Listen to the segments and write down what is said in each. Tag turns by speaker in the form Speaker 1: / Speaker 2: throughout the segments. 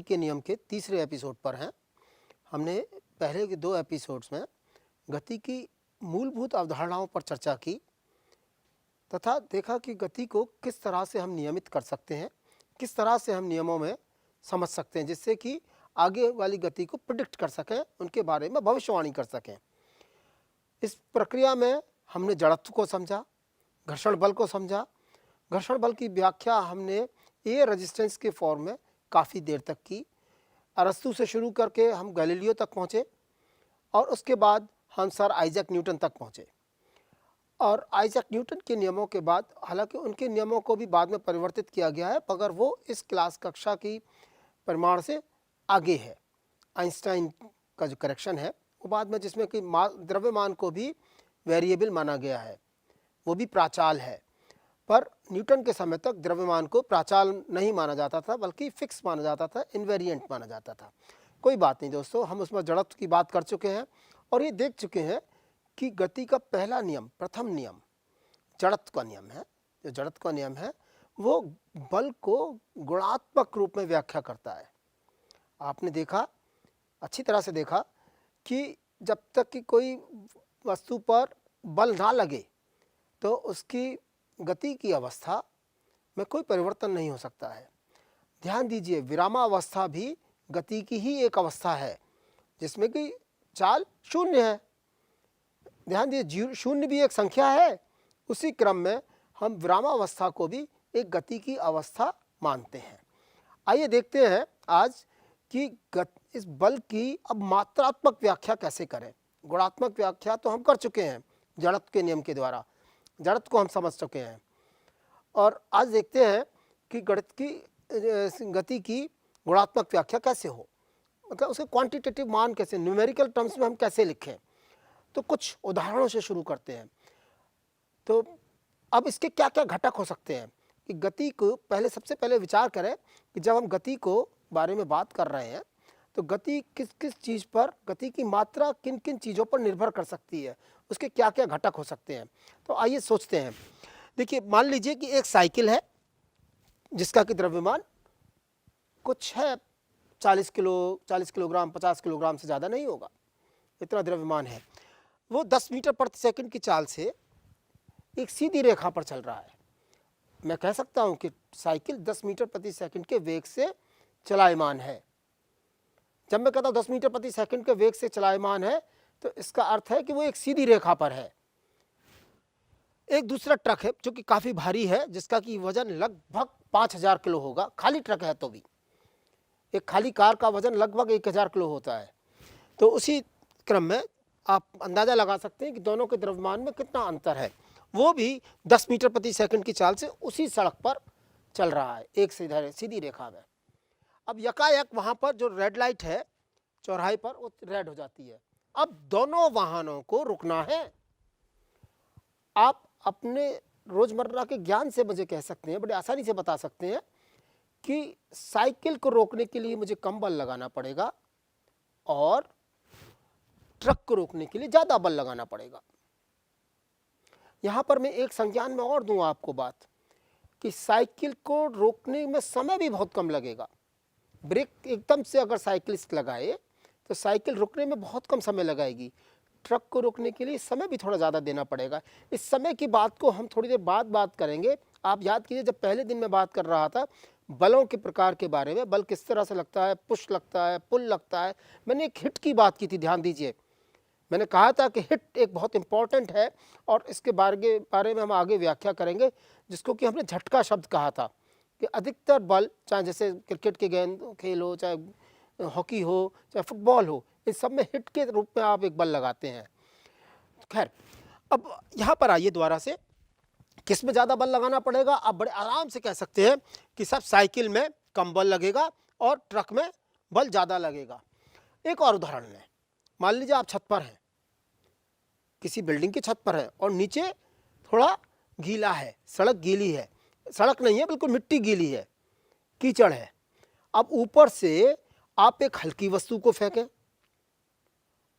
Speaker 1: के नियम के तीसरे एपिसोड पर हैं। हमने पहले के 2 एपिसोड्स में गति की मूलभूत अवधारणाओं पर चर्चा की तथा देखा कि गति को किस तरह से हम नियमित कर सकते हैं, किस तरह से हम नियमों में समझ सकते हैं जिससे कि आगे वाली गति को प्रिडिक्ट कर सकें, उनके बारे में भविष्यवाणी कर सकें। इस प्रक्रिया में हमने जड़त्व को समझा, घर्षण बल को समझा। घर्षण बल की व्याख्या हमने एयर रेजिस्टेंस के फॉर्म में काफ़ी देर तक की। अरस्तु से शुरू करके हम गैलीलियो तक पहुँचे और उसके बाद हम सर आइजैक न्यूटन तक पहुँचे। और आइजैक न्यूटन के नियमों के बाद, हालांकि उनके नियमों को भी बाद में परिवर्तित किया गया है, मगर वो इस क्लास कक्षा की परिमाण से आगे है। आइंस्टाइन का जो करेक्शन है वो बाद में, जिसमें कि द्रव्यमान को भी वेरिएबल माना गया है, वो भी प्राचाल है। पर न्यूटन के समय तक द्रव्यमान को प्राचाल नहीं माना जाता था, बल्कि फिक्स माना जाता था, इनवेरिएंट माना जाता था। कोई बात नहीं दोस्तों, हम उसमें जड़त्व की बात कर चुके हैं और ये देख चुके हैं कि गति का पहला नियम, प्रथम नियम जड़त्व का नियम है। जो जड़त्व का नियम है वो बल को गुणात्मक रूप में व्याख्या करता है। आपने देखा, अच्छी तरह से देखा कि जब तक कि कोई वस्तु पर बल ना लगे तो उसकी गति की अवस्था में कोई परिवर्तन नहीं हो सकता है। ध्यान दीजिए, विरामावस्था भी गति की ही एक अवस्था है जिसमें कि चाल शून्य है। ध्यान दीजिए, शून्य भी एक संख्या है। उसी क्रम में हम विरामावस्था को भी एक गति की अवस्था मानते हैं। आइए देखते हैं आज कि इस बल की अब मात्रात्मक व्याख्या कैसे करें। गुणात्मक व्याख्या तो हम कर चुके हैं जड़त्व के नियम के द्वारा, जड़त्व को हम समझ चुके हैं। और आज देखते हैं कि गति की गुणात्मक व्याख्या कैसे हो, मतलब उसके क्वांटिटेटिव मान कैसे, न्यूमेरिकल टर्म्स में हम कैसे लिखें। तो कुछ उदाहरणों से शुरू करते हैं। तो अब इसके क्या क्या घटक हो सकते हैं कि गति को सबसे पहले विचार करें कि जब हम गति को बारे में बात कर रहे हैं तो गति किस किस चीज़ पर, गति की मात्रा किन किन चीज़ों पर निर्भर कर सकती है, उसके क्या क्या घटक हो सकते हैं। तो आइए सोचते हैं। देखिए, मान लीजिए कि एक साइकिल है जिसका कि द्रव्यमान कुछ है 40 किलोग्राम, 50 किलोग्राम से ज़्यादा नहीं होगा, इतना द्रव्यमान है। वो 10 मीटर प्रति सेकंड की चाल से एक सीधी रेखा पर चल रहा है। मैं कह सकता हूँ कि साइकिल 10 मीटर प्रति सेकंड के वेग से चलायमान है। जब मैं कहता हूँ 10 मीटर प्रति सेकंड के वेग से चलायमान है तो इसका अर्थ है कि वो एक सीधी रेखा पर है। एक दूसरा ट्रक है जो कि काफ़ी भारी है, जिसका कि वजन लगभग 5000 किलो होगा। खाली ट्रक है तो भी, एक खाली कार का वजन लगभग 1000 किलो होता है। तो उसी क्रम में आप अंदाज़ा लगा सकते हैं कि दोनों के द्रव्यमान में कितना अंतर है। वो भी 10 मीटर प्रति सेकंड की चाल से उसी सड़क पर चल रहा है, एक सीधी रेखा में। अब यकायक वहाँ पर जो रेड लाइट है चौराहे पर, वो रेड हो जाती है। अब दोनों वाहनों को रुकना है। आप अपने रोज़मर्रा के ज्ञान से मुझे कह सकते हैं, बड़े आसानी से बता सकते हैं कि साइकिल को रोकने के लिए मुझे कम बल लगाना पड़ेगा और ट्रक को रोकने के लिए ज़्यादा बल लगाना पड़ेगा। यहाँ पर मैं एक संज्ञान में और दूँ आपको बात, कि साइकिल को रोकने में समय भी बहुत कम लगेगा। ब्रेक एकदम से अगर साइकिलिस्ट लगाए तो साइकिल रुकने में बहुत कम समय लगाएगी। ट्रक को रोकने के लिए समय भी थोड़ा ज़्यादा देना पड़ेगा। इस समय की बात को हम थोड़ी देर बाद बात करेंगे। आप याद कीजिए, जब पहले दिन मैं बात कर रहा था बलों के प्रकार के बारे में, बल किस तरह से लगता है, पुश लगता है, पुल लगता है, मैंने एक हिट की बात की थी। ध्यान दीजिए, मैंने कहा था कि हिट एक बहुत इंपॉर्टेंट है और इसके बारे में हम आगे व्याख्या करेंगे, जिसको कि हमने झटका शब्द कहा था कि अधिकतर बल, चाहे जैसे क्रिकेट के गेंद खेल हो, चाहे हॉकी हो, चाहे फुटबॉल हो, इस सब में हिट के रूप में आप एक बल लगाते हैं। खैर, अब यहाँ पर आइए दोबारा से, किस में ज़्यादा बल लगाना पड़ेगा। आप बड़े आराम से कह सकते हैं कि सब साइकिल में कम बल लगेगा और ट्रक में बल ज़्यादा लगेगा। एक और उदाहरण लें। मान लीजिए आप छत पर हैं, किसी बिल्डिंग की छत पर है और नीचे थोड़ा गीला है, सड़क गीली है, सड़क नहीं है, बिल्कुल मिट्टी गीली है, कीचड़ है। अब ऊपर से आप एक हल्की वस्तु को फेंकें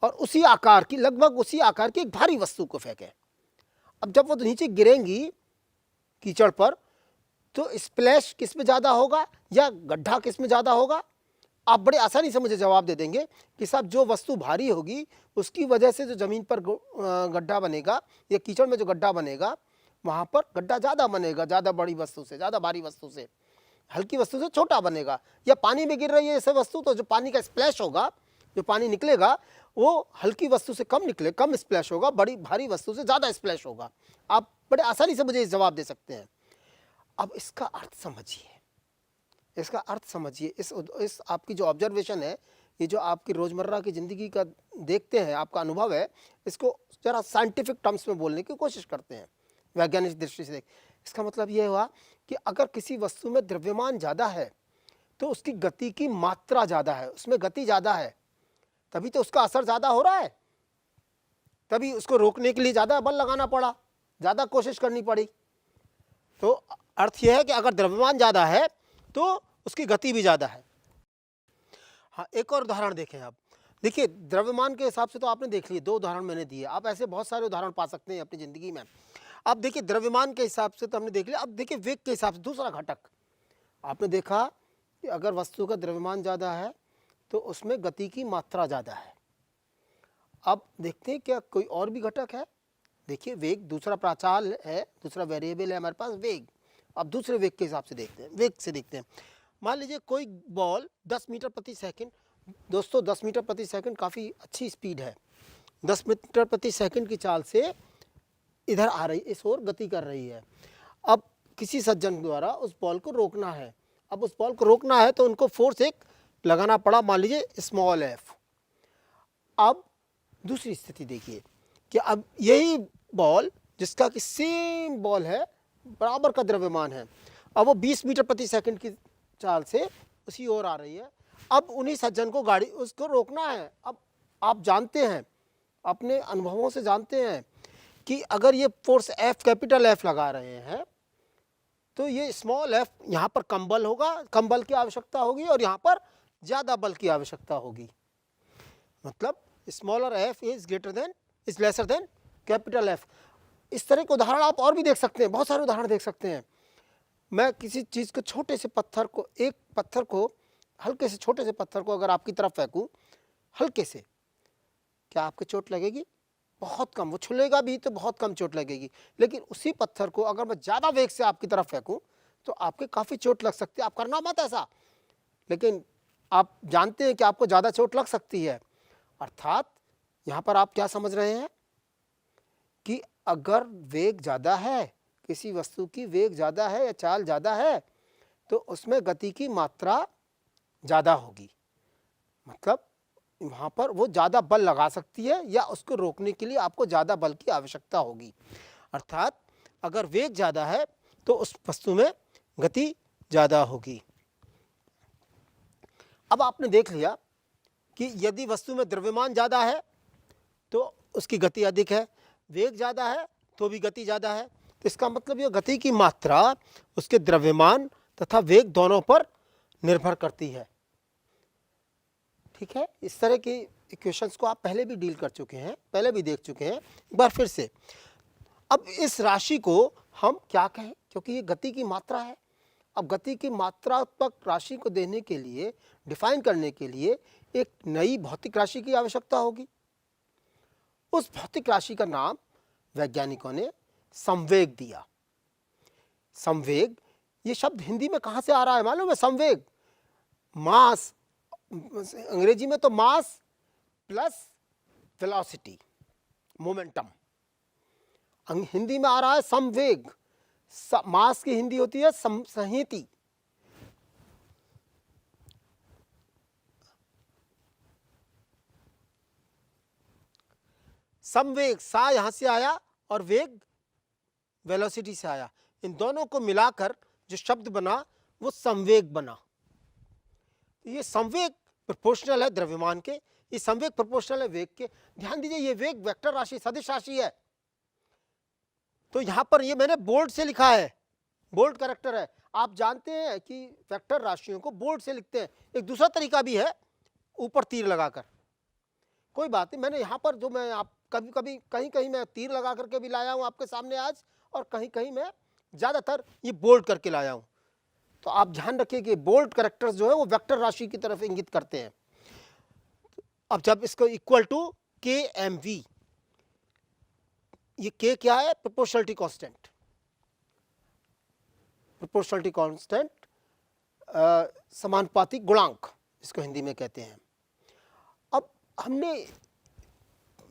Speaker 1: और उसी आकार की, लगभग उसी आकार की एक भारी वस्तु को फेंकें। अब जब वो नीचे गिरेंगी कीचड़ पर, तो स्प्लैश किस में ज़्यादा होगा या गड्ढा किस में ज़्यादा होगा? आप बड़े आसानी से मुझे जवाब दे देंगे कि साहब जो वस्तु भारी होगी उसकी वजह से जो ज़मीन पर गड्ढा बनेगा या कीचड़ में जो गड्ढा बनेगा वहाँ पर गड्ढा ज़्यादा बनेगा, ज़्यादा बड़ी वस्तु से, ज़्यादा भारी वस्तु से। हल्की वस्तु से छोटा बनेगा। या पानी में गिर रही है ऐसे वस्तु, तो जो पानी का स्प्लैश होगा, जो पानी निकलेगा वो हल्की वस्तु से कम निकले, कम स्प्लैश होगा, बड़ी भारी वस्तु से ज़्यादा स्प्लैश होगा। आप बड़े आसानी से मुझे जवाब दे सकते हैं। अब इसका अर्थ समझिए, इसका अर्थ समझिए। इस आपकी जो ऑब्जर्वेशन है, ये जो आपकी रोज़मर्रा की ज़िंदगी का देखते हैं, आपका अनुभव है, इसको ज़रा साइंटिफिक टर्म्स में बोलने की कोशिश करते हैं, वैज्ञानिक दृष्टि से। इसका मतलब ये हुआ कि अगर किसी वस्तु में द्रव्यमान ज़्यादा है तो उसकी गति की मात्रा ज़्यादा है, उसमें गति ज़्यादा है, तभी तो उसका असर ज़्यादा हो रहा है, तभी उसको रोकने के लिए ज़्यादा बल लगाना पड़ा, ज़्यादा कोशिश करनी पड़ी। तो अर्थ यह है कि अगर द्रव्यमान ज़्यादा है तो उसकी गति भी ज़्यादा है। हाँ, एक और उदाहरण देखें आप। देखिए, द्रव्यमान के हिसाब से तो आपने देख लिए, 2 उदाहरण मैंने दिए। आप ऐसे बहुत सारे उदाहरण पा सकते हैं अपनी ज़िंदगी में। अब देखिए, द्रव्यमान के हिसाब से तो हमने देख लिया। अब देखिए वेग के हिसाब से दूसरा घटक। आपने देखा कि अगर वस्तु का द्रव्यमान ज़्यादा है तो उसमें गति की मात्रा ज़्यादा है। अब देखते हैं क्या कोई और भी घटक है। देखिए, वेग दूसरा प्राचाल है, दूसरा वेरिएबल है हमारे पास, वेग। अब दूसरे वेग के हिसाब से देखते हैं, वेग से देखते हैं। मान लीजिए कोई बॉल 10 मीटर प्रति सेकंड, दोस्तों 10 मीटर प्रति सेकंड काफ़ी अच्छी स्पीड है, 10 मीटर प्रति सेकंड की चाल से इधर आ रही, इस ओर गति कर रही है। अब किसी सज्जन द्वारा उस बॉल को रोकना है। अब उस बॉल को रोकना है तो उनको फोर्स एक लगाना पड़ा, मान लीजिए स्मॉल एफ। अब दूसरी स्थिति देखिए कि अब यही बॉल, जिसका कि सेम बॉल है, बराबर का द्रव्यमान है, अब वो 20 मीटर प्रति सेकंड की चाल से उसी ओर आ रही है। अब उन्हीं सज्जन को गाड़ी उसको रोकना है। अब आप जानते हैं, अपने अनुभवों से जानते हैं कि अगर ये फोर्स एफ, कैपिटल एफ लगा रहे हैं तो ये स्मॉल एफ, यहाँ पर कम बल होगा, कम बल की आवश्यकता होगी, और यहाँ पर ज़्यादा बल की आवश्यकता होगी। मतलब smaller F is greater than, is lesser than capital F. इस तरह के उदाहरण आप और भी देख सकते हैं, बहुत सारे उदाहरण देख सकते हैं। मैं किसी चीज़ को, छोटे से पत्थर को, एक पत्थर को, हल्के से छोटे से पत्थर को अगर आपकी तरफ फेंकूं हल्के से, क्या आपको चोट लगेगी? बहुत कम। वो छुलेगा भी तो बहुत कम चोट लगेगी। लेकिन उसी पत्थर को अगर मैं ज़्यादा वेग से आपकी तरफ फेंकूं तो आपके काफ़ी चोट लग सकती है। आप करना मत ऐसा, लेकिन आप जानते हैं कि आपको ज़्यादा चोट लग सकती है। अर्थात यहाँ पर आप क्या समझ रहे हैं कि अगर वेग ज़्यादा है, किसी वस्तु की वेग ज़्यादा है या चाल ज़्यादा है, तो उसमें गति की मात्रा ज़्यादा होगी। मतलब वहाँ पर वो ज़्यादा बल लगा सकती है या उसको रोकने के लिए आपको ज़्यादा बल की आवश्यकता होगी। अर्थात अगर वेग ज़्यादा है तो उस वस्तु में गति ज़्यादा होगी। अब आपने देख लिया कि यदि वस्तु में द्रव्यमान ज़्यादा है तो उसकी गति अधिक है, वेग ज़्यादा है तो भी गति ज़्यादा है। तो इसका मतलब ये गति की मात्रा उसके द्रव्यमान तथा वेग दोनों पर निर्भर करती है। ठीक है, इस तरह के इक्वेशंस को आप पहले भी डील कर चुके हैं, पहले भी देख चुके हैं, एक बार फिर से। अब इस राशि को हम क्या कहें, क्योंकि ये गति की मात्रा है। अब गति की मात्रात्मक राशि को देने के लिए, डिफाइन करने के लिए एक नई भौतिक राशि की आवश्यकता होगी। उस भौतिक राशि का नाम वैज्ञानिकों ने संवेग दिया। संवेग, ये शब्द हिंदी में कहाँ से आ रहा है मालूम है? संवेग, मास, अंग्रेजी में तो mass plus velocity, momentum. Hindi में आ रहा है संवेग। मास की हिंदी होती है संहति। संवेग, सा यहां से आया और वेग वेलोसिटी से आया। इन दोनों को मिलाकर जो शब्द बना वो संवेग बना। ये संवेग प्रोपोर्शनल है द्रव्यमान के, ये संवेग प्रोपोर्शनल है वेग के। ध्यान दीजिए, ये वेग वेक्टर राशि, सदिश राशि है। तो यहां पर ये मैंने बोल्ड से लिखा है, बोल्ड कैरेक्टर है। आप जानते हैं कि वेक्टर राशियों को बोर्ड से लिखते हैं। एक दूसरा तरीका भी है, ऊपर तीर लगाकर। कोई बात नहीं, मैंने यहाँ पर जो मैं आप कभी कभी कहीं कहीं मैं तीर लगा करके भी लाया हूँ आपके सामने आज, और कहीं कहीं मैं ज़्यादातर ये बोल्ड करके लाया हूँ। तो आप ध्यान रखिए कि बोल्ड कैरेक्टर्स जो है वो वेक्टर राशि की तरफ इंगित करते हैं। अब जब इसको इक्वल टू के एम वी, ये के क्या है? Proportionality constant. प्रोपोर्शनलिटी कांस्टेंट, समानुपाती गुणांक इसको हिंदी में कहते हैं। अब हमने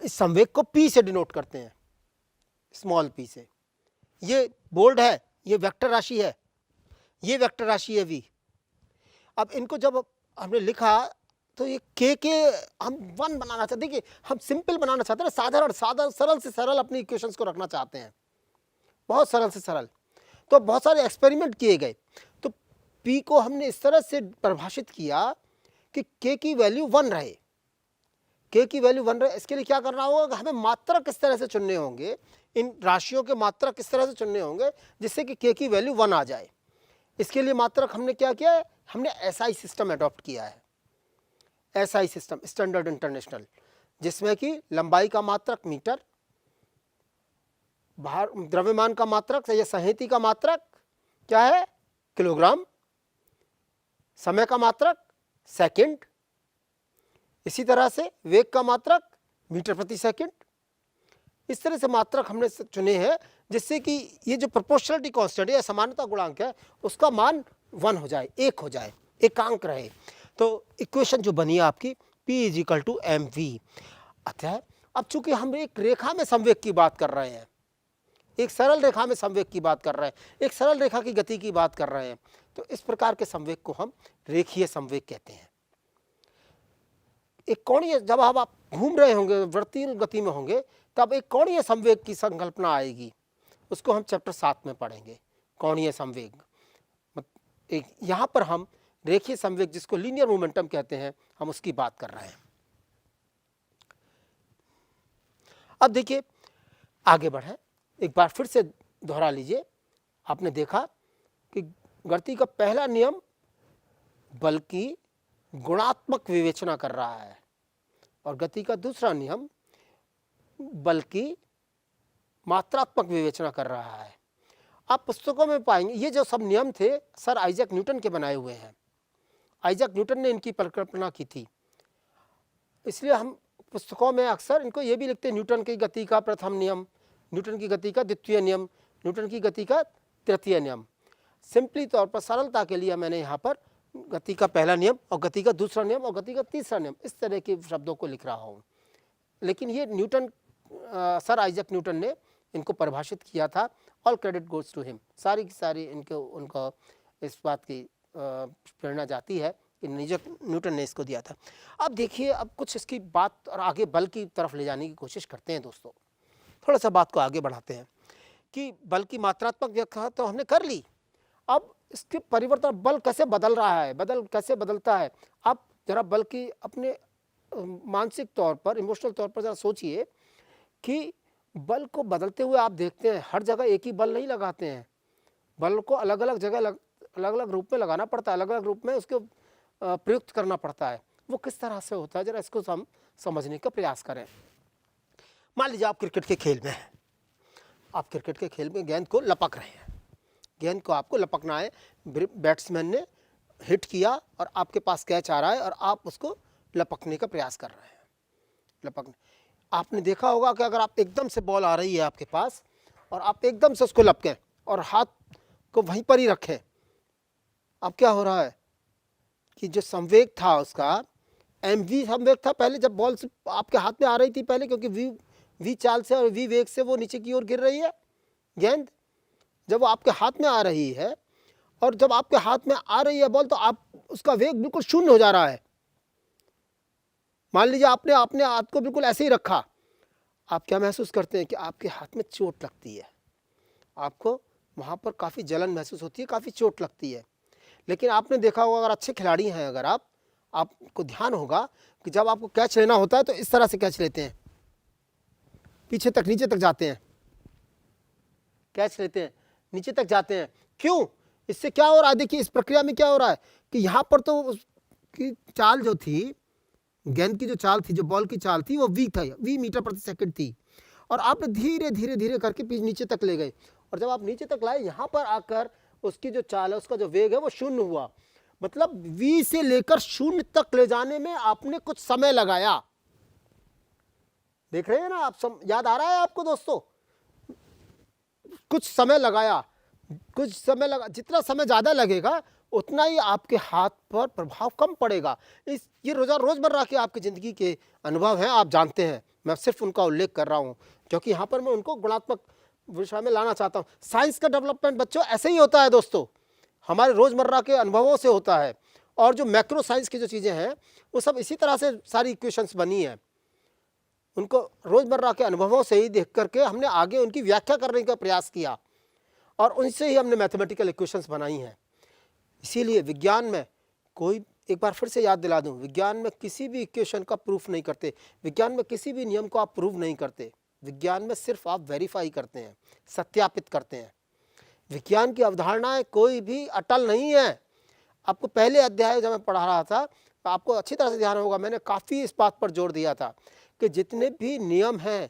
Speaker 1: इस संवेग को P से डिनोट करते हैं, स्मॉल p से। ये बोल्ड है, ये वेक्टर राशि है, ये वेक्टर राशि है v। अब इनको जब हमने लिखा तो ये के हम 1 बनाना चाहते हैं। देखिए हम सिंपल बनाना चाहते हैं, साधारण सरल से सरल अपनी इक्वेशंस को रखना चाहते हैं, बहुत सरल से सरल। तो बहुत सारे एक्सपेरिमेंट किए गए, तो p को हमने इस तरह से परिभाषित किया कि k की वैल्यू 1 रहे, k की वैल्यू 1 रहे। इसके लिए क्या करना होगा? हमें मात्रक किस तरह से चुनने होंगे, इन राशियों के मात्रक किस तरह से चुनने होंगे जिससे कि k की वैल्यू 1 आ जाए। इसके लिए मात्रक हमने क्या किया है? हमने SI सिस्टम अडॉप्ट किया है। SI सिस्टम, स्टैंडर्ड इंटरनेशनल, जिसमें कि लंबाई का मात्रक मीटर, भार द्रव्यमान का मात्रक या संहति का मात्रक क्या है? किलोग्राम, समय का मात्रक सेकंड, इसी तरह से वेग का मात्रक मीटर प्रति सेकंड। इस तरह से मात्रक हमने चुने हैं जिससे कि ये जो प्रोपोर्शनलिटी कांस्टेंट है या समानता गुणांक है उसका मान 1 हो जाए, 1 हो जाए, एकांक रहे। तो इक्वेशन जो बनी है आपकी P = mv। अतः अब चूंकि हम एक रेखा में संवेग की बात कर रहे हैं, एक सरल रेखा में संवेग की बात कर रहे हैं, एक सरल रेखा की गति की बात कर रहे हैं, तो इस प्रकार के संवेग को हम रेखीय संवेग कहते हैं। एक कोणीय, जब आप घूम रहे होंगे, वृत्तीय गति में होंगे, तब एक कोणीय संवेग की संकल्पना आएगी, उसको हम चैप्टर 7 में पढ़ेंगे, कोणीय संवेग। एक यहाँ पर हम रेखीय संवेग जिसको लीनियर मोमेंटम कहते हैं, हम उसकी बात कर रहे हैं। अब देखिए आगे बढ़े, एक बार फिर से दोहरा लीजिए। आपने देखा कि गति का पहला नियम बल की गुणात्मक विवेचना कर रहा है और गति का दूसरा नियम बल की मात्रात्मक विवेचना कर रहा है। आप पुस्तकों में पाएंगे ये जो सब नियम थे सर आइजैक न्यूटन के बनाए हुए हैं। आइजैक न्यूटन ने इनकी परिकल्पना की थी, इसलिए हम पुस्तकों में अक्सर इनको ये भी लिखते हैं, न्यूटन की गति का प्रथम नियम, न्यूटन की गति का द्वितीय नियम, न्यूटन की गति का तृतीय नियम। सिंपली तौर पर सरलता के लिए मैंने यहाँ पर गति का पहला नियम और गति का दूसरा नियम और गति का तीसरा नियम इस तरह के शब्दों को लिख रहा हूँ। लेकिन ये न्यूटन, सर आइजैक न्यूटन ने इनको परिभाषित किया था। All credit goes to him. सारी की सारी उनको इस बात की प्रेरणा जाती है कि न्यूटन ने इसको दिया था। अब देखिए, अब कुछ इसकी बात और आगे बल की तरफ ले जाने की कोशिश करते हैं दोस्तों। थोड़ा सा बात को आगे बढ़ाते हैं कि बल की मात्रात्मक व्याख्या तो हमने कर ली, अब इसके परिवर्तन, बल कैसे बदल रहा है, कैसे बदलता है। आप जरा बल की अपने मानसिक तौर पर, इमोशनल तौर पर जरा सोचिए कि बल को बदलते हुए आप देखते हैं हर जगह एक ही बल नहीं लगाते हैं, बल को अलग अलग जगह अलग अलग रूप में लगाना पड़ता है, अलग अलग रूप में उसको प्रयुक्त करना पड़ता है। वो किस तरह से होता है, जरा इसको हम समझने का प्रयास करें। मान लीजिए आप क्रिकेट के खेल में हैं, आप क्रिकेट के खेल में गेंद को लपक रहे हैं, गेंद को आपको लपकना है, बैट्समैन ने हिट किया और आपके पास कैच आ रहा है और आप उसको लपकने का प्रयास कर रहे हैं। लपकने, आपने देखा होगा कि अगर आप एकदम से बॉल आ रही है आपके पास और आप एकदम से उसको लपकें और हाथ को वहीं पर ही रखें, अब क्या हो रहा है कि जो संवेग था उसका mv संवेग था पहले, जब बॉल आपके हाथ में आ रही थी पहले, क्योंकि v चाल से और v वेग से वो नीचे की ओर गिर रही है गेंद, जब वो आपके हाथ में आ रही है और जब आपके हाथ में आ रही है बॉल तो आप उसका वेग बिल्कुल शून्य हो जा रहा है। मान लीजिए आपने अपने हाथ को बिल्कुल ऐसे ही रखा, आप क्या महसूस करते हैं कि आपके हाथ में चोट लगती है, आपको वहाँ पर काफ़ी जलन महसूस होती है, काफ़ी चोट लगती है। लेकिन आपने देखा होगा, अगर अच्छे खिलाड़ी हैं, अगर आपको ध्यान होगा कि जब आपको कैच लेना होता है तो इस तरह से कैच लेते हैं, पीछे तक नीचे तक जाते हैं, कैच लेते हैं, नीचे तक जाते हैं। क्यों? इससे क्या हो रहा है, देखिए इस प्रक्रिया में क्या हो रहा है कि यहाँ पर तो उसकी चाल जो थी, गेंद की जो चाल थी, जो बॉल की चाल थी, वो वी था, वी मीटर प्रति सेकंड थी, और आपने धीरे धीरे धीरे करके नीचे तक ले गए, और जब आप नीचे तक लाए, यहाँ पर आकर उसकी जो चाल है, उसका जो वेग है वो शून्य हुआ। मतलब v से लेकर शून्य तक ले जाने में आपने कुछ समय लगाया। देख रहे हैं ना आप, याद आ रहा है आपको दोस्तों? कुछ समय लगाया, कुछ समय लगा, जितना समय ज़्यादा लगेगा उतना ही आपके हाथ पर प्रभाव कम पड़ेगा। ये रोज़मर्रा के आपकी ज़िंदगी के अनुभव हैं, आप जानते हैं, मैं सिर्फ उनका उल्लेख कर रहा हूँ क्योंकि यहाँ पर मैं उनको गुणात्मक विषय में लाना चाहता हूँ। साइंस का डेवलपमेंट बच्चों ऐसे ही होता है दोस्तों, हमारे रोज़मर्रा के अनुभवों से होता है, और जो मैक्रो साइंस की जो चीज़ें हैं वो सब इसी तरह से सारी इक्वेशंस बनी है, उनको रोज़मर्रा के अनुभवों से ही देख करके हमने आगे उनकी व्याख्या करने का प्रयास किया, और उनसे ही हमने मैथमेटिकल इक्वेशंस बनाई हैं। इसीलिए विज्ञान में कोई, एक बार फिर से याद दिला दूं, विज्ञान में किसी भी इक्वेशन का प्रूफ नहीं करते, विज्ञान में किसी भी नियम को आप प्रूव नहीं करते, विज्ञान में सिर्फ आप वेरीफाई करते हैं, सत्यापित करते हैं। विज्ञान की अवधारणाएं कोई भी अटल नहीं है। आपको पहले अध्याय जब मैं पढ़ा रहा था, आपको अच्छी तरह से ध्यान होगा, मैंने काफ़ी इस बात पर जोर दिया था कि जितने भी नियम हैं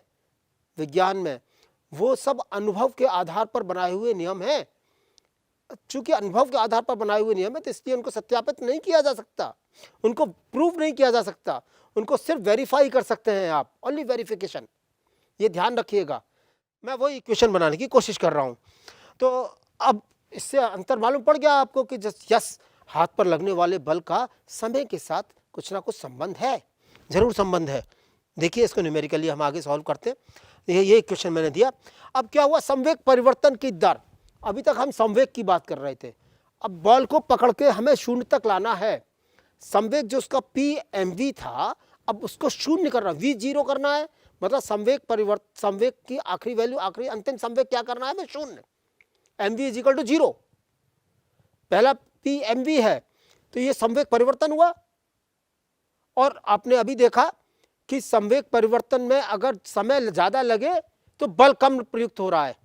Speaker 1: विज्ञान में, वो सब अनुभव के आधार पर बनाए हुए नियम हैं। चूंकि अनुभव के आधार पर बनाए हुए नियम है, तो इसलिए उनको सत्यापित नहीं किया जा सकता, उनको प्रूव नहीं किया जा सकता, उनको सिर्फ वेरीफाई कर सकते हैं आप, ओनली वेरिफिकेशन। ये ध्यान रखिएगा, मैं वही इक्वेशन बनाने की कोशिश कर रहा हूँ। तो अब इससे अंतर मालूम पड़ गया आपको कि यस, हाथ पर लगने वाले बल का समय के साथ कुछ ना कुछ संबंध है, जरूर संबंध है। देखिए इसको न्यूमेरिकली हम आगे सॉल्व करते हैं। ये इक्वेशन मैंने दिया। अब क्या हुआ, संवेग परिवर्तन की दर, अभी तक हम संवेग की बात कर रहे थे, अब बॉल को पकड़ के हमें शून्य तक लाना है। संवेग जो उसका pmv था, अब उसको शून्य करना, v0 करना है, मतलब संवेग की आखिरी वैल्यू, आखिरी अंतिम संवेग क्या करना है, शून्य, mv इज इक्वल टू 0। पहला pmv है, तो ये संवेग परिवर्तन हुआ, और आपने अभी देखा कि संवेग परिवर्तन में अगर समय ज़्यादा लगे तो बल कम प्रयुक्त हो रहा है,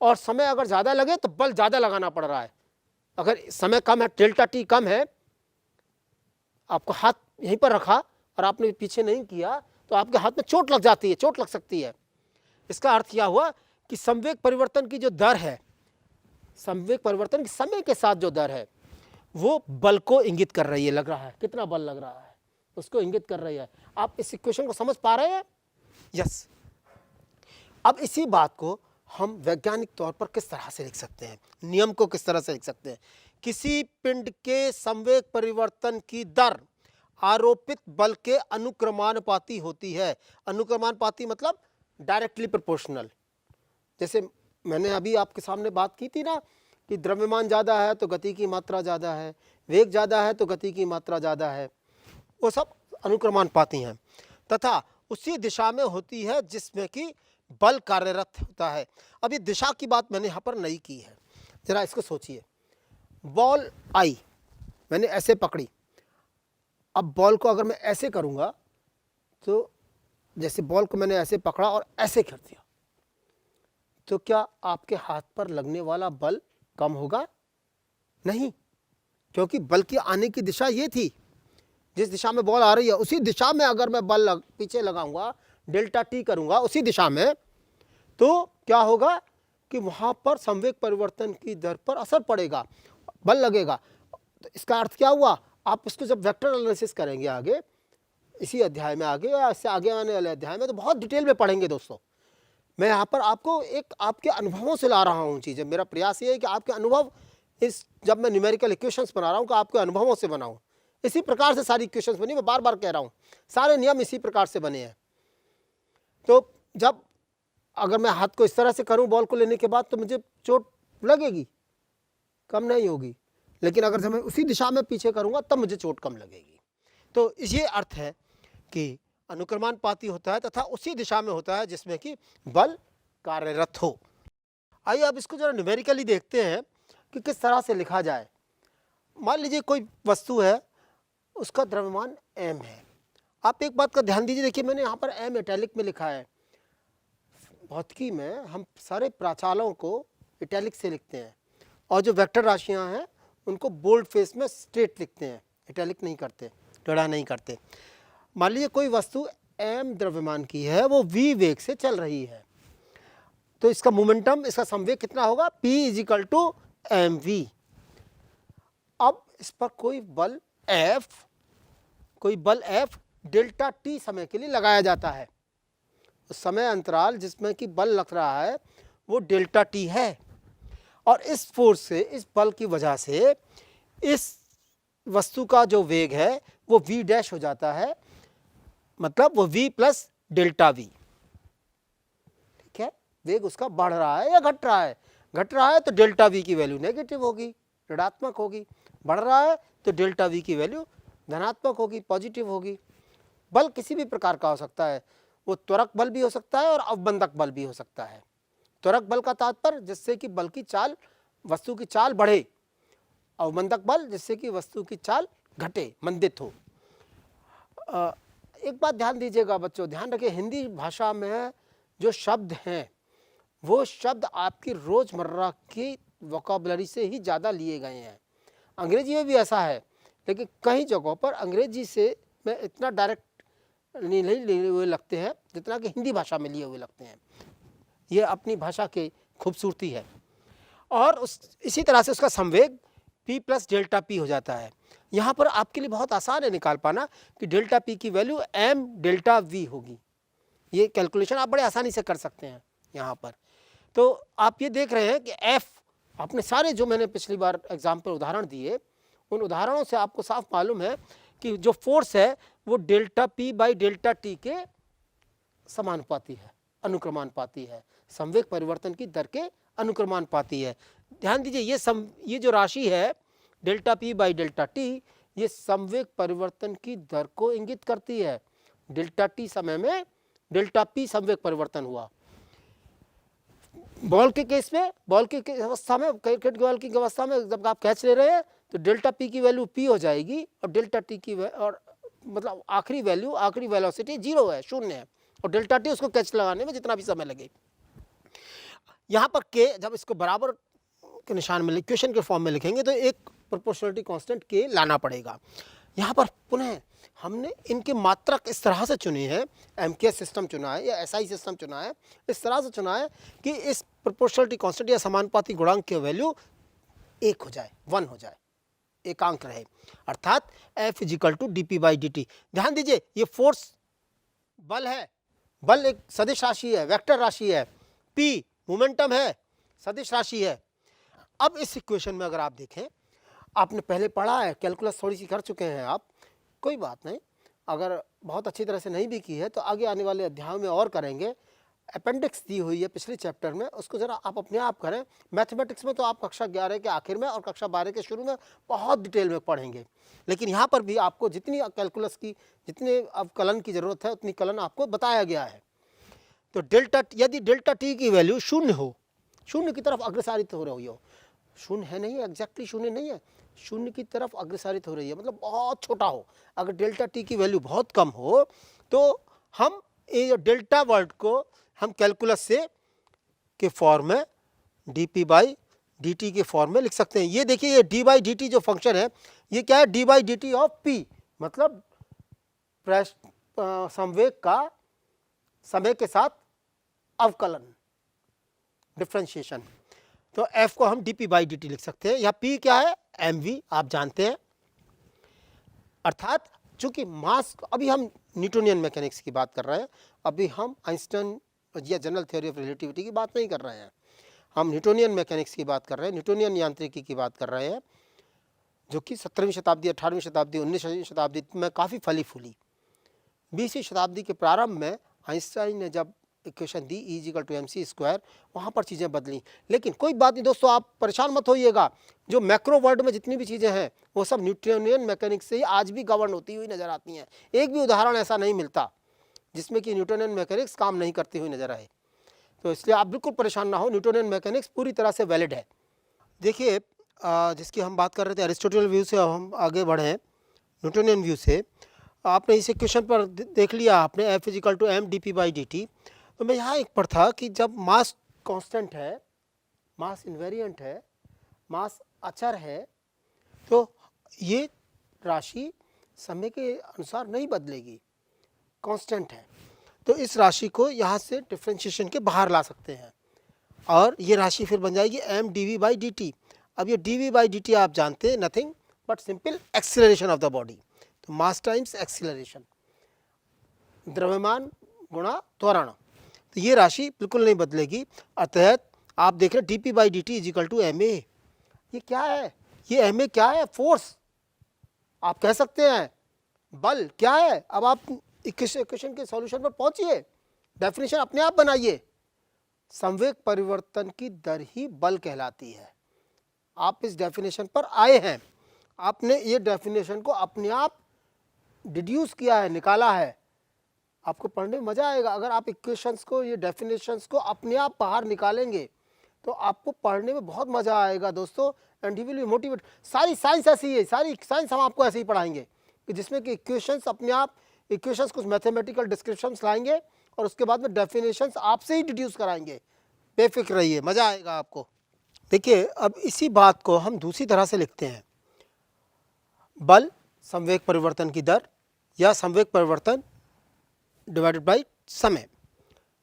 Speaker 1: और समय अगर ज़्यादा लगे तो बल ज़्यादा लगाना पड़ रहा है। अगर समय कम है, डेल्टा टी कम है, आपको हाथ यहीं पर रखा और आपने पीछे नहीं किया, तो आपके हाथ में चोट लग जाती है, चोट लग सकती है। इसका अर्थ क्या हुआ कि संवेग परिवर्तन की जो दर है, संवेग परिवर्तन की समय के साथ जो दर है, वो बल को इंगित कर रही है, लग रहा है कितना बल लग रहा है उसको इंगित कर रही है। आप इस इक्वेशन को समझ पा रहे हैं? यस। अब इसी बात को हम वैज्ञानिक तौर पर किस तरह से लिख सकते हैं, नियम को किस तरह से लिख सकते हैं? किसी पिंड के संवेग परिवर्तन की दर आरोपित बल के अनुक्रमानुपाती होती है। अनुक्रमानुपाती मतलब डायरेक्टली प्रोपोर्शनल। जैसे मैंने अभी आपके सामने बात की थी ना कि द्रव्यमान ज़्यादा है तो गति की मात्रा ज़्यादा है, वेग ज़्यादा है तो गति की मात्रा ज़्यादा है, वो सब अनुक्रमानुपाती हैं, तथा उसी दिशा में होती है जिसमें कि बल कार्यरत होता है। अब ये दिशा की बात मैंने यहाँ पर नहीं की है, जरा इसको सोचिए। बॉल आई, मैंने ऐसे पकड़ी, अब बॉल को अगर मैं ऐसे करूँगा, तो जैसे बॉल को मैंने ऐसे पकड़ा और ऐसे कर दिया, तो क्या आपके हाथ पर लगने वाला बल कम होगा? नहीं, क्योंकि बल की आने की दिशा ये थी, जिस दिशा में बॉल आ रही है उसी दिशा में अगर मैं बल पीछे लगाऊंगा, डेल्टा टी करूंगा उसी दिशा में, तो क्या होगा कि वहां पर संवेग परिवर्तन की दर पर असर पड़ेगा, बल लगेगा। तो इसका अर्थ क्या हुआ, आप इसको जब वेक्टर एनालिसिस करेंगे आगे, इसी अध्याय में आगे या इससे आगे आने वाले अध्याय में, तो बहुत डिटेल में पढ़ेंगे दोस्तों। मैं यहाँ पर आपको एक आपके अनुभवों से ला रहा हूँ चीज़ें। मेरा प्रयास ये है कि आपके अनुभव, इस जब मैं न्यूमेरिकल इक्वेशंस बना रहा हूँ, तो आपके अनुभवों से बनाऊँ। इसी प्रकार से सारी इक्वेशंस बनी, मैं बार बार कह रहा हूँ, सारे नियम इसी प्रकार से बने हैं। तो जब अगर मैं हाथ को इस तरह से करूं बॉल को लेने के बाद, तो मुझे चोट लगेगी, कम नहीं होगी, लेकिन अगर जब मैं उसी दिशा में पीछे करूंगा तब मुझे चोट कम लगेगी। तो ये अर्थ है कि अनुक्रमानुपाती होता है तथा उसी दिशा में होता है जिसमें कि बल कार्यरत हो। आइए अब इसको जरा न्यूमेरिकली देखते हैं कि किस तरह से लिखा जाए। मान लीजिए कोई वस्तु है, उसका द्रव्यमान m है। आप एक बात का ध्यान दीजिए, देखिए मैंने यहाँ पर m इटैलिक में लिखा है। भौतिकी में हम सारे प्राचालों को इटैलिक से लिखते हैं, और जो वेक्टर राशियां हैं उनको बोल्ड फेस में स्ट्रेट लिखते हैं, इटैलिक नहीं करते, टेढ़ा नहीं करते। मान लीजिए कोई वस्तु m द्रव्यमान की है, वो v वेग से चल रही है, तो इसका मोमेंटम, इसका संवेग कितना होगा, p = mv। अब इस पर कोई बल F डेल्टा t समय के लिए लगाया जाता है। समय अंतराल जिसमें कि बल लग रहा है वो डेल्टा t है, और इस फोर्स से, इस बल की वजह से इस वस्तु का जो वेग है वो v डैश हो जाता है, मतलब वो v प्लस डेल्टा v। ठीक है, वेग उसका बढ़ रहा है या घट रहा है? घट रहा है तो डेल्टा v की वैल्यू नेगेटिव होगी, ऋणात्मक होगी। बढ़ रहा है तो डेल्टा v की वैल्यू धनात्मक होगी, पॉजिटिव होगी। बल किसी भी प्रकार का हो सकता है, वो त्वरक बल भी हो सकता है और अवबंधक बल भी हो सकता है। त्वरक बल का तात्पर्य जिससे कि बल की चाल, वस्तु की चाल बढ़े, अवबंधक बल जिससे कि वस्तु की चाल घटे, मंदित हो। एक बात ध्यान दीजिएगा बच्चों, ध्यान रखिए, हिंदी भाषा में जो शब्द हैं वो शब्द आपकी रोजमर्रा की वोकैबुलरी से ही ज़्यादा लिए गए हैं। अंग्रेजी में भी ऐसा है, लेकिन कई जगहों पर अंग्रेजी से में इतना डायरेक्ट नहीं लिए हुए लगते हैं जितना कि हिंदी भाषा में लिए हुए लगते हैं। ये अपनी भाषा की खूबसूरती है। और इसी तरह से उसका संवेग p प्लस डेल्टा p हो जाता है। यहाँ पर आपके लिए बहुत आसान है निकाल पाना कि डेल्टा p की वैल्यू m डेल्टा v होगी। ये कैलकुलेशन आप बड़े आसानी से कर सकते हैं यहाँ पर। तो आप ये देख रहे हैं कि f, आपने सारे जो मैंने पिछली बार एग्जाम पर उदाहरण दिए, उन उदाहरणों से आपको साफ मालूम है कि जो फोर्स है वो delta p by delta t के समानुपाती है, अनुक्रमानुपाती है, संवेग परिवर्तन की दर के अनुक्रमानुपाती है। ध्यान दीजिए, ये जो राशि है delta p by delta t, ये संवेग परिवर्तन की दर को इंगित करती है। डेल्टा t समय में डेल्टा p संवेग परिवर्तन हुआ। बॉल के केस में, बॉल की अवस्था में, क्रिकेट बॉल की अवस्था में जब आप कैच ले रहे हैं तो डेल्टा p की वैल्यू p हो जाएगी और डेल्टा t की और मतलब आखिरी वैल्यू, आखिरी वेलोसिटी 0 है, 0 है, और डेल्टा t उसको कैच लगाने में जितना भी समय लगे। यहाँ पर k जब इसको बराबर के निशान में, इक्वेशन के फॉर्म में लिखेंगे तो एक प्रोपोर्शनलिटी कांस्टेंट k लाना पड़ेगा। यहाँ पर पुनः हमने इनके मात्रक इस तरह से चुने हैं, MKS सिस्टम चुना है या SI सिस्टम चुना है, इस तरह से चुना है कि इस प्रोपोर्शनलिटी कांस्टेंट या समानुपाती गुणांक की वैल्यू 1 हो जाए, 1 हो जाए, एकांक रहे, अर्थात F = dp/dt। ध्यान दीजिए, ये फोर्स बल है, बल एक सदिश राशि है, वेक्टर राशि है, p मोमेंटम है, सदिश राशि है। अब इस इक्वेशन में अगर आप देखें, आपने पहले पढ़ा है, कैलकुलस थोड़ी सी कर चुके हैं आप, कोई बात नहीं, अगर बहुत अच्छी तरह से नहीं भी की है तो आगे आने वाले अध्यायों में और करेंगे। अपेंडिक्स दी हुई है पिछले चैप्टर में, उसको ज़रा आप अपने आप करें। मैथमेटिक्स में तो आप कक्षा 11 के आखिर में और कक्षा 12 के शुरू में बहुत डिटेल में पढ़ेंगे, लेकिन यहाँ पर भी आपको जितनी कैलकुलस की, जितने अवकलन की ज़रूरत है उतनी कलन आपको बताया गया है। तो यदि डेल्टा t की वैल्यू 0 हो, 0 की तरफ अग्रसारित हो रही हो, 0 है नहीं, एग्जैक्टली 0 नहीं है, 0 की तरफ अग्रसारित हो रही है, मतलब बहुत छोटा हो, अगर डेल्टा t की वैल्यू बहुत कम हो तो हम ये डेल्टा वर्ड को हम कैलकुलस से के फॉर्म में dp/dt के फॉर्म में लिख सकते हैं। ये देखिए, ये d/dt जो फंक्शन है ये क्या है, d/dt ऑफ p, मतलब संवेग का समय के साथ अवकलन, डिफरेंशिएशन। तो f को हम dp/dt लिख सकते हैं। या p क्या है, mv, आप जानते हैं। अर्थात चूंकि मास, अभी हम न्यूटोनियन मैकेनिक्स की बात कर रहे हैं, अभी हम आइंस्टाइन या जनरल थ्योरी ऑफ रिलेटिविटी की बात नहीं कर रहे हैं, हम न्यूटोनियन मैकेनिक्स की बात कर रहे हैं, न्यूटोनियन यांत्रिकी की बात कर रहे हैं, जो कि 17वीं शताब्दी, 18वीं शताब्दी, 19वीं शताब्दी में काफ़ी फली फूली। 20वीं शताब्दी के प्रारंभ में आइंस्टाइन ने जब इक्वेशन दी E = mc², वहाँ पर चीज़ें बदली। लेकिन कोई बात नहीं दोस्तों, आप परेशान मत होइएगा, जो मैक्रो वर्ल्ड में जितनी भी चीज़ें हैं वो सब न्यूटोनियन मैकेनिक्स से ही आज भी गवर्न होती हुई नज़र आती हैं। एक भी उदाहरण ऐसा नहीं मिलता जिसमें कि न्यूटोनियन मैकेनिक्स काम नहीं करती हुई नज़र आए। तो इसलिए आप बिल्कुल परेशान ना हो, न्यूटोनियन मैकेनिक्स पूरी तरह से वैलिड है। देखिए, जिसकी हम बात कर रहे थे एरिस्टोटल व्यू से, हम आगे बढ़े न्यूटोनियन व्यू से। आपने इस इक्वेशन पर देख लिया आपने, F = m dp/dt। तो मैं यहाँ एक पर था कि जब मास कांस्टेंट है, मास इन्वेरिएंट है, मास अचर है तो ये राशि समय के अनुसार नहीं बदलेगी, कांस्टेंट है। तो इस राशि को यहाँ से डिफरेंशिएशन के बाहर ला सकते हैं और ये राशि फिर बन जाएगी m dv/dt। अब ये dv/dt आप जानते हैं, nothing but simple acceleration of the body. तो मास टाइम्स एक्सीलरेशन, द्रव्यमान गुणा त्वरण। तो ये राशि बिल्कुल नहीं बदलेगी। अतः आप देख रहे dp/dt is equal to ma। ये क्या है? ये ma क्या है? फोर्स आप कह सकते हैं, बल क्या है? अब आप इक्वेशन के सॉल्यूशन पर पहुंचिए, डेफिनेशन अपने आप बनाइए। संवेग परिवर्तन की दर ही बल कहलाती है। आप इस डेफिनेशन पर आए हैं, आपने ये डेफिनेशन को अपने आप डिड्यूस किया है, निकाला है। आपको पढ़ने में मजा आएगा अगर आप इक्वेशंस को, ये डेफिनेशंस को अपने आप बाहर निकालेंगे तो आपको पढ़ने में बहुत मजा आएगा दोस्तों। And you will be motivate. सारी साइंस ऐसी है, सारी साइंस हम आपको ऐसे ही पढ़ाएंगे कि जिसमें कि इक्वेशंस अपने आप, इक्वेशंस कुछ मैथमेटिकल डिस्क्रिप्शंस लाएंगे और उसके बाद में डेफिनेशंस आपसे ही डिड्यूस कराएंगे। बेफिक्र रहिए, मजा आएगा आपको। देखिए अब इसी बात को हम दूसरी तरह से लिखते हैं, बल संवेग परिवर्तन की दर या संवेग परिवर्तन डिवाइडेड बाय समय,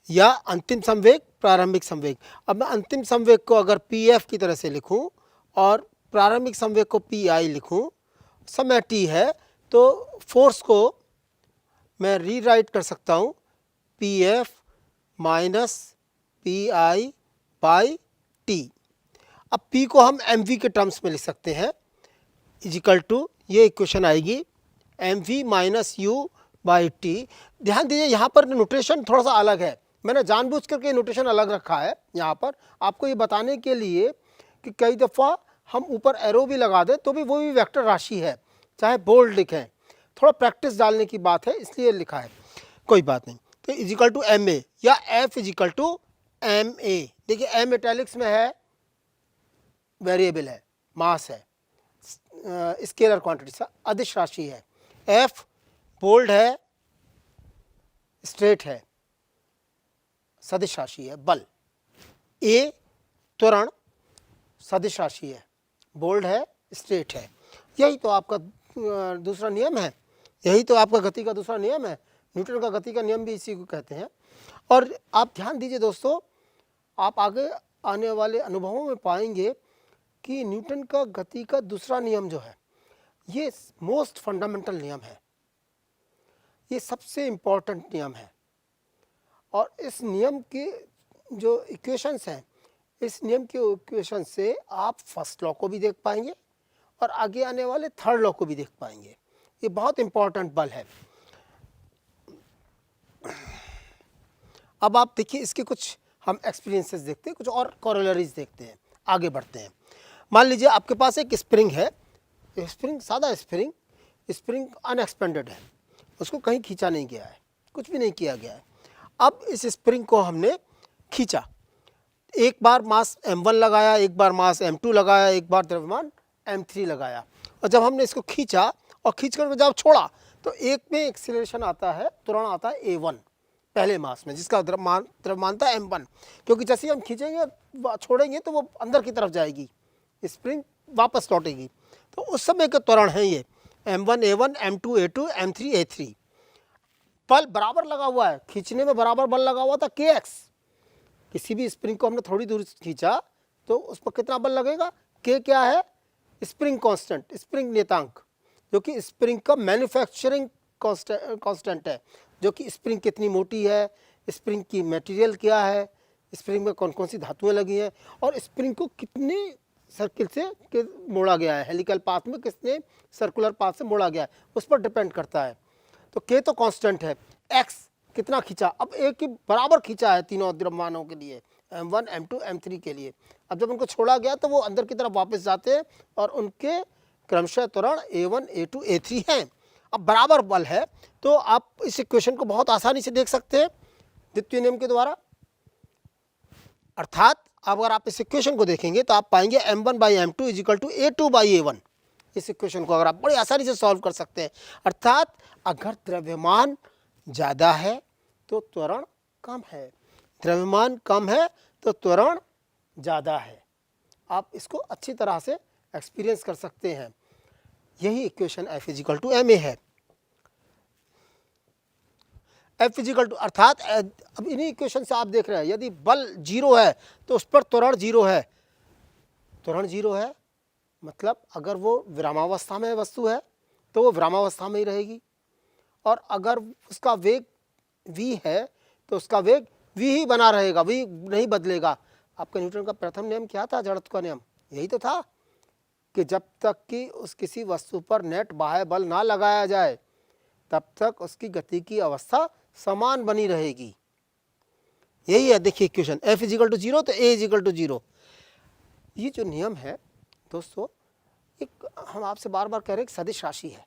Speaker 1: या अंतिम संवेग प्रारंभिक संवेग। अब मैं अंतिम संवेग को अगर pf की तरह से लिखूं और प्रारंभिक संवेग को pi लिखूं, समय t है तो फोर्स को मैं रीराइट कर सकता हूं pf minus pi by t। अब p को हम mv के टर्म्स में लिख सकते हैं, इजिकल टू, ये इक्वेशन आएगी mv minus u by T. ध्यान दीजिए यहाँ पर नोटेशन थोड़ा सा अलग है, मैंने जानबूझ करके नोटेशन अलग रखा है यहाँ पर आपको ये बताने के लिए कि कई दफ़ा हम ऊपर एरो भी लगा दें तो भी वो भी वेक्टर राशि है, चाहे बोल्ड लिखें। थोड़ा प्रैक्टिस डालने की बात है इसलिए लिखा है, कोई बात नहीं। तो इजिकल टू एम ए या F is equal to M A. देखिए एम इटैलिक्स में है, वेरिएबल है, मास है, स्केलर क्वांटिटी, अदिश राशि है। एफ बोल्ड है, स्ट्रेट है, सदिश राशि है, बल। ए त्वरण सदिश राशि है, बोल्ड है, स्ट्रेट है। यही तो आपका दूसरा नियम है, यही तो आपका गति का दूसरा नियम है। न्यूटन का गति का नियम भी इसी को कहते हैं। और आप ध्यान दीजिए दोस्तों, आप आगे आने वाले अनुभवों में पाएंगे कि न्यूटन का गति का दूसरा नियम जो है ये मोस्ट फंडामेंटल नियम है, ये सबसे इम्पोर्टेंट नियम है। और इस नियम के जो इक्वेशंस हैं, इस नियम के इक्वेशन से आप फर्स्ट लॉ को भी देख पाएंगे और आगे आने वाले थर्ड लॉ को भी देख पाएंगे। ये बहुत इम्पोर्टेंट बल है। अब आप देखिए इसके कुछ हम एक्सपीरियंसेस देखते हैं, कुछ और कोरोलरीज देखते हैं, आगे बढ़ते हैं। मान लीजिए आपके पास एक स्प्रिंग है, स्प्रिंग सादा स्प्रिंग, स्प्रिंग अनएक्सपेंडेड है, उसको कहीं खींचा नहीं गया है, कुछ भी नहीं किया गया है। अब इस स्प्रिंग को हमने खींचा, एक बार मास m1 लगाया, एक बार मास m2 लगाया, एक बार द्रव्यमान m3 लगाया। और जब हमने इसको खींचा और खींच कर जब छोड़ा तो एक में एक्सीलरेशन आता है, त्वरण आता है a1 पहले मास में, जिसका द्रव्यमान था m1, क्योंकि जैसे ही हम खींचेंगे छोड़ेंगे तो वो अंदर की तरफ जाएगी, स्प्रिंग वापस लौटेगी। तो उस समय का त्वरण है ये m1 a1, m2 a2, m3 a3। बल बराबर लगा हुआ है, खींचने में बराबर बल लगा हुआ था kx। किसी भी स्प्रिंग को हमने थोड़ी दूर खींचा तो उस पर कितना बल लगेगा, k क्या है, स्प्रिंग कांस्टेंट, स्प्रिंग नियतांक, जो कि स्प्रिंग का मैन्युफैक्चरिंग कांस्टेंट है, जो कि स्प्रिंग कितनी मोटी है, स्प्रिंग की मटेरियल क्या है, स्प्रिंग में कौन कौन सी धातुएं लगी हैं, और स्प्रिंग को कितने सर्किल से मोड़ा गया है, हेलिकल पाथ में कितने सर्कुलर पाथ से मोड़ा गया है, उस पर डिपेंड करता है। तो k तो कांस्टेंट है, x कितना खींचा, अब एक के बराबर खींचा है तीनों द्रव्यमानों के लिए, m1 m2 m3 के लिए। अब जब उनको छोड़ा गया तो वो अंदर की तरफ वापस जाते हैं और उनके क्रमशः त्वरण a1 a2 a3 हैं। अब बराबर बल है तो आप इस इक्वेशन को बहुत आसानी से देख सकते हैं द्वितीय नियम के द्वारा। अर्थात अगर आप इस इक्वेशन को देखेंगे तो आप पाएंगे m1 by m2 is equal to a2 by a1। इस इक्वेशन को अगर आप बड़ी आसानी से सॉल्व कर सकते हैं। अर्थात अगर द्रव्यमान ज़्यादा है तो त्वरण कम है, द्रव्यमान कम है तो त्वरण ज़्यादा है। आप इसको अच्छी तरह से एक्सपीरियंस कर सकते हैं। यही equation F is equal to ma है। F इजिकल टू अर्थात अब इन्हीं इक्वेशन से आप देख रहे हैं, यदि बल 0 है तो उस पर त्वरण 0 है। त्वरण 0 है मतलब अगर वो विरामावस्था में वस्तु है तो वो विरामावस्था में ही रहेगी, और अगर उसका वेग v है तो उसका वेग v ही बना रहेगा, v नहीं बदलेगा। आपका न्यूटन का प्रथम नियम क्या था? जड़त्व का नियम यही तो था कि जब तक कि उस किसी वस्तु पर नेट बाह्य बल ना लगाया जाए तब तक उसकी गति की अवस्था समान बनी रहेगी। यही है, देखिए इक्वेशन F इजिकल टू 0 तो A इजिकल टू 0। ये जो नियम है दोस्तों, एक हम आपसे बार बार कह रहे हैं कि सदिश राशि है,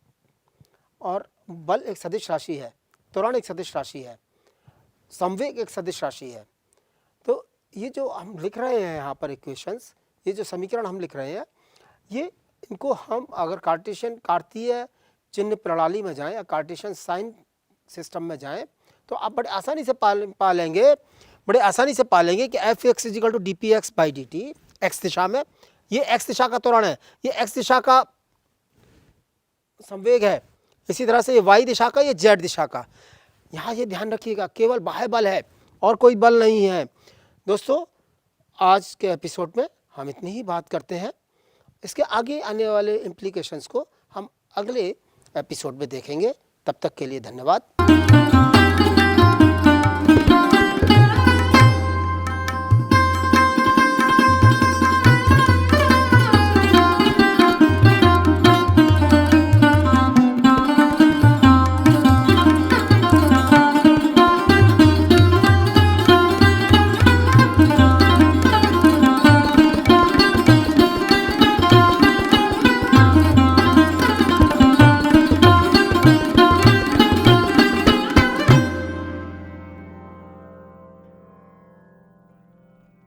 Speaker 1: और बल एक सदिश राशि है, त्वरण एक सदिश राशि है, संवेग एक सदिश राशि है। तो ये जो हम लिख रहे हैं यहाँ पर इक्वेशंस, ये जो समीकरण हम लिख रहे हैं, ये इनको हम अगर कार्तीय चिन्ह प्रणाली में जाएं या कार्टेशियन साइन सिस्टम में जाएं तो आप बड़े आसानी से पालेंगे कि f x equal to d p x by d t, x दिशा में ये एक्स दिशा का त्वरण है, ये एक्स दिशा का संवेग है, इसी तरह से ये वाई दिशा का, ये जेड दिशा का। यहाँ ये ध्यान रखिएगा केवल बाह्य बल है और कोई बल नहीं है। दोस्तों आज के एपिसोड में हम इतनी ही बात करते हैं, इसके आगे आने वाले इम्प्लीकेशंस को हम अगले एपिसोड में देखेंगे। तब तक के लिए धन्यवाद।